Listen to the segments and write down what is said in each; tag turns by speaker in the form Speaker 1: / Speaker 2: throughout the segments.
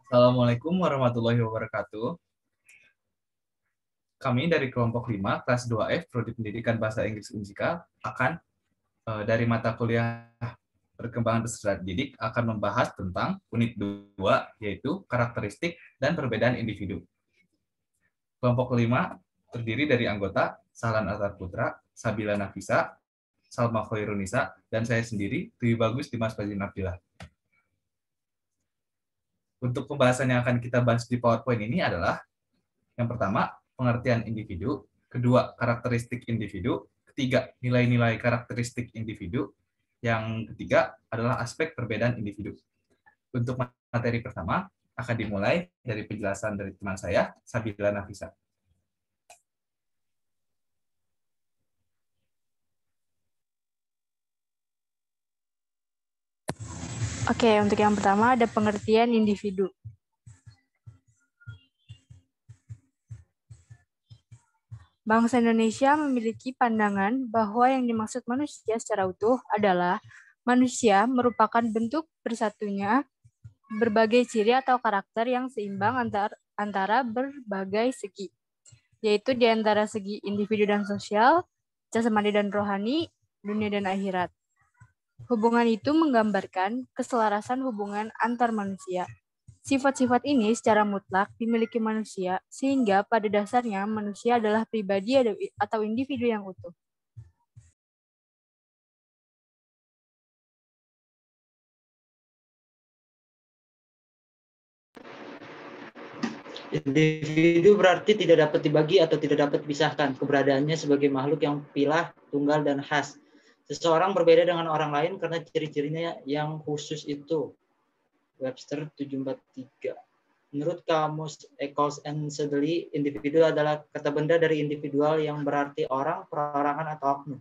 Speaker 1: Assalamualaikum warahmatullahi wabarakatuh. Kami dari kelompok 5, kelas 2F, Prodi Pendidikan Bahasa Inggris Unjika, akan dari mata kuliah Perkembangan Peserta Didik akan membahas tentang unit 2, yaitu karakteristik dan perbedaan individu. Kelompok 5 terdiri dari anggota Sahlan Atar Putra, Sabila Nafisa, Salma Khairunisa, dan saya sendiri, Dwi Bagus Dimas Fajrin Abdillah. Untuk pembahasan yang akan kita bahas di PowerPoint ini adalah yang pertama, pengertian individu, kedua, karakteristik individu, ketiga, nilai-nilai karakteristik individu, yang ketiga adalah aspek perbedaan individu. Untuk materi pertama, akan dimulai dari penjelasan dari teman saya, Sabila Nafisa.
Speaker 2: Oke, untuk yang pertama ada pengertian individu. Bangsa Indonesia memiliki pandangan bahwa yang dimaksud manusia secara utuh adalah manusia merupakan bentuk bersatunya berbagai ciri atau karakter yang seimbang antara berbagai segi, yaitu di antara segi individu dan sosial, jasmani dan rohani, dunia dan akhirat. Hubungan itu menggambarkan keselarasan hubungan antar manusia. Sifat-sifat ini secara mutlak dimiliki manusia, sehingga pada dasarnya manusia adalah pribadi atau individu yang utuh.
Speaker 3: Individu berarti tidak dapat dibagi atau tidak dapat dipisahkan. Keberadaannya sebagai makhluk yang pilah, tunggal, dan khas. Seseorang berbeda dengan orang lain karena ciri-cirinya yang khusus itu. Webster 743. Menurut kamus Eccles and Sedley, individu adalah kata benda dari individual yang berarti orang, perorangan, atau oknum.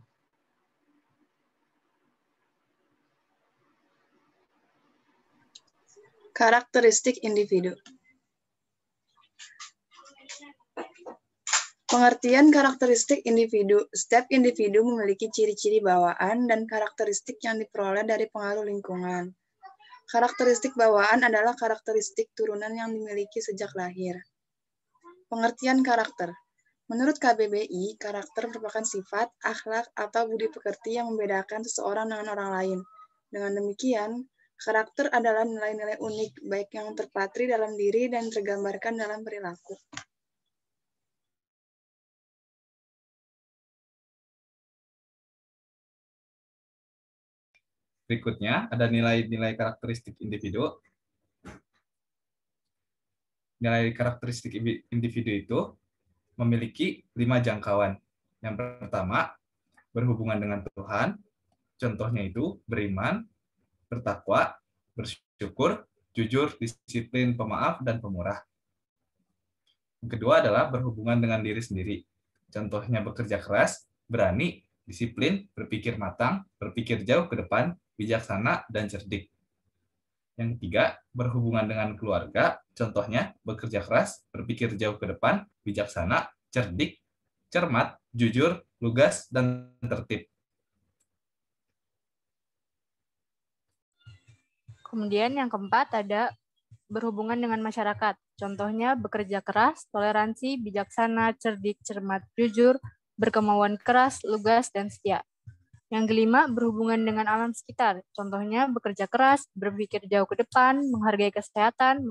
Speaker 4: Karakteristik individu. Pengertian karakteristik individu. Setiap individu memiliki ciri-ciri bawaan dan karakteristik yang diperoleh dari pengaruh lingkungan. Karakteristik bawaan adalah karakteristik turunan yang dimiliki sejak lahir. Pengertian karakter. Menurut KBBI, karakter merupakan sifat, akhlak, atau budi pekerti yang membedakan seseorang dengan orang lain. Dengan demikian, karakter adalah nilai-nilai unik, baik yang terpatri dalam diri dan tergambarkan dalam perilaku.
Speaker 1: Berikutnya ada nilai-nilai karakteristik individu. Nilai karakteristik individu itu memiliki 5 jangkauan. Yang pertama, berhubungan dengan Tuhan. Contohnya itu beriman, bertakwa, bersyukur, jujur, disiplin, pemaaf, dan pemurah. Yang kedua adalah berhubungan dengan diri sendiri. Contohnya bekerja keras, berani, disiplin, berpikir matang, berpikir jauh ke depan, bijaksana, dan cerdik. Yang ketiga, berhubungan dengan keluarga. Contohnya bekerja keras, berpikir jauh ke depan, bijaksana, cerdik, cermat, jujur, lugas, dan tertib.
Speaker 2: Kemudian yang keempat ada berhubungan dengan masyarakat. Contohnya bekerja keras, toleransi, bijaksana, cerdik, cermat, jujur, berkemauan keras, lugas, dan setia. Yang kelima, berhubungan dengan alam sekitar. Contohnya bekerja keras, berpikir jauh ke depan, menghargai kesehatan,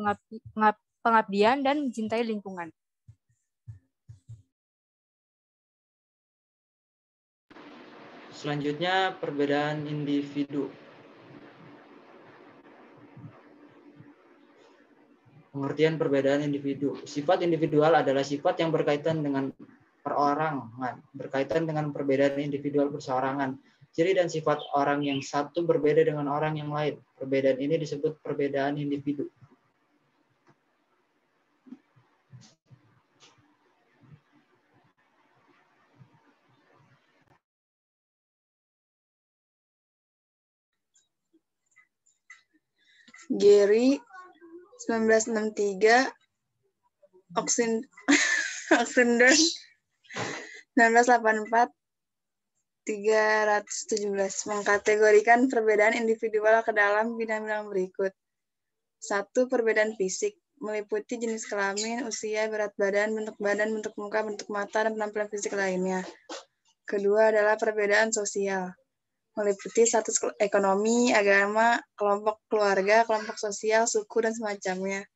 Speaker 2: pengabdian, dan mencintai lingkungan.
Speaker 3: Selanjutnya, perbedaan individu. Pengertian perbedaan individu. Sifat individual adalah sifat yang berkaitan dengan perorangan, berkaitan dengan perbedaan individual perseorangan. Ciri dan sifat orang yang satu berbeda dengan orang yang lain. Perbedaan ini disebut perbedaan individu.
Speaker 4: Gary 1963, Oxenden 1984, 317 mengkategorikan perbedaan individual ke dalam bidang-bidang berikut. 1. Perbedaan fisik. meliputi jenis kelamin, usia, berat badan, bentuk muka, bentuk mata, dan penampilan fisik lainnya. Kedua adalah perbedaan sosial, meliputi status ekonomi, agama, kelompok keluarga, kelompok sosial, suku, dan semacamnya.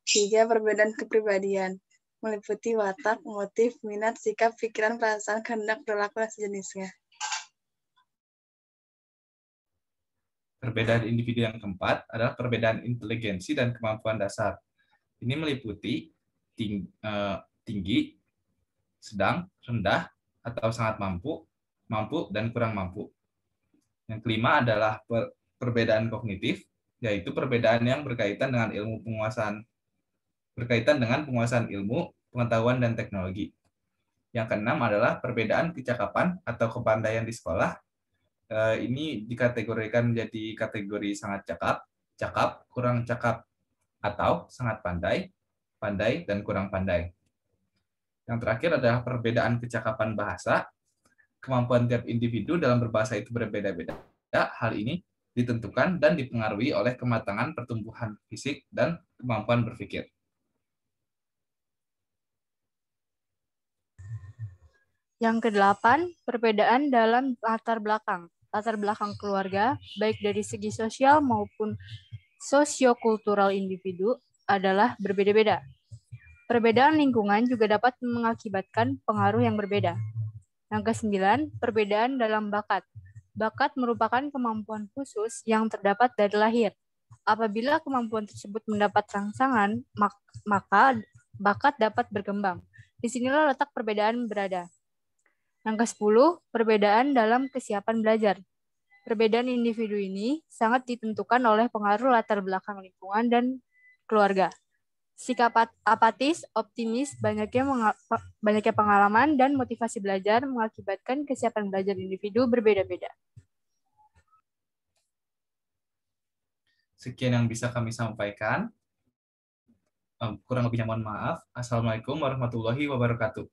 Speaker 4: Tiga, perbedaan kepribadian, meliputi watak, motif, minat, sikap, pikiran, perasaan, kehendak, perilaku, dan sejenisnya.
Speaker 1: Perbedaan individu yang keempat adalah perbedaan inteligensi dan kemampuan dasar. Ini meliputi tinggi, sedang, rendah, atau sangat mampu, dan kurang mampu. Yang kelima adalah perbedaan kognitif, yaitu perbedaan yang berkaitan dengan penguasaan ilmu, pengetahuan, dan teknologi. Yang keenam adalah perbedaan kecakapan atau kepandaian di sekolah. Ini dikategorikan menjadi kategori sangat cakap, kurang cakap, atau sangat pandai, dan kurang pandai. Yang terakhir adalah perbedaan kecakapan bahasa. Kemampuan tiap individu dalam berbahasa itu berbeda-beda. Hal ini ditentukan dan dipengaruhi oleh kematangan pertumbuhan fisik dan kemampuan berpikir.
Speaker 2: Yang kedelapan, perbedaan dalam latar belakang. Latar belakang keluarga, baik dari segi sosial maupun sosiokultural individu, adalah berbeda-beda. Perbedaan lingkungan juga dapat mengakibatkan pengaruh yang berbeda. Yang kesembilan, perbedaan dalam bakat. Bakat merupakan kemampuan khusus yang terdapat dari lahir. Apabila kemampuan tersebut mendapat rangsangan, maka bakat dapat berkembang. Disinilah letak perbedaan berada. Yang ke-10, perbedaan dalam kesiapan belajar. Perbedaan individu ini sangat ditentukan oleh pengaruh latar belakang lingkungan dan keluarga. Sikap apatis, optimis, banyaknya pengalaman, dan motivasi belajar mengakibatkan kesiapan belajar individu berbeda-beda.
Speaker 1: Sekian yang bisa kami sampaikan. Kurang lebihnya mohon maaf. Assalamualaikum warahmatullahi wabarakatuh.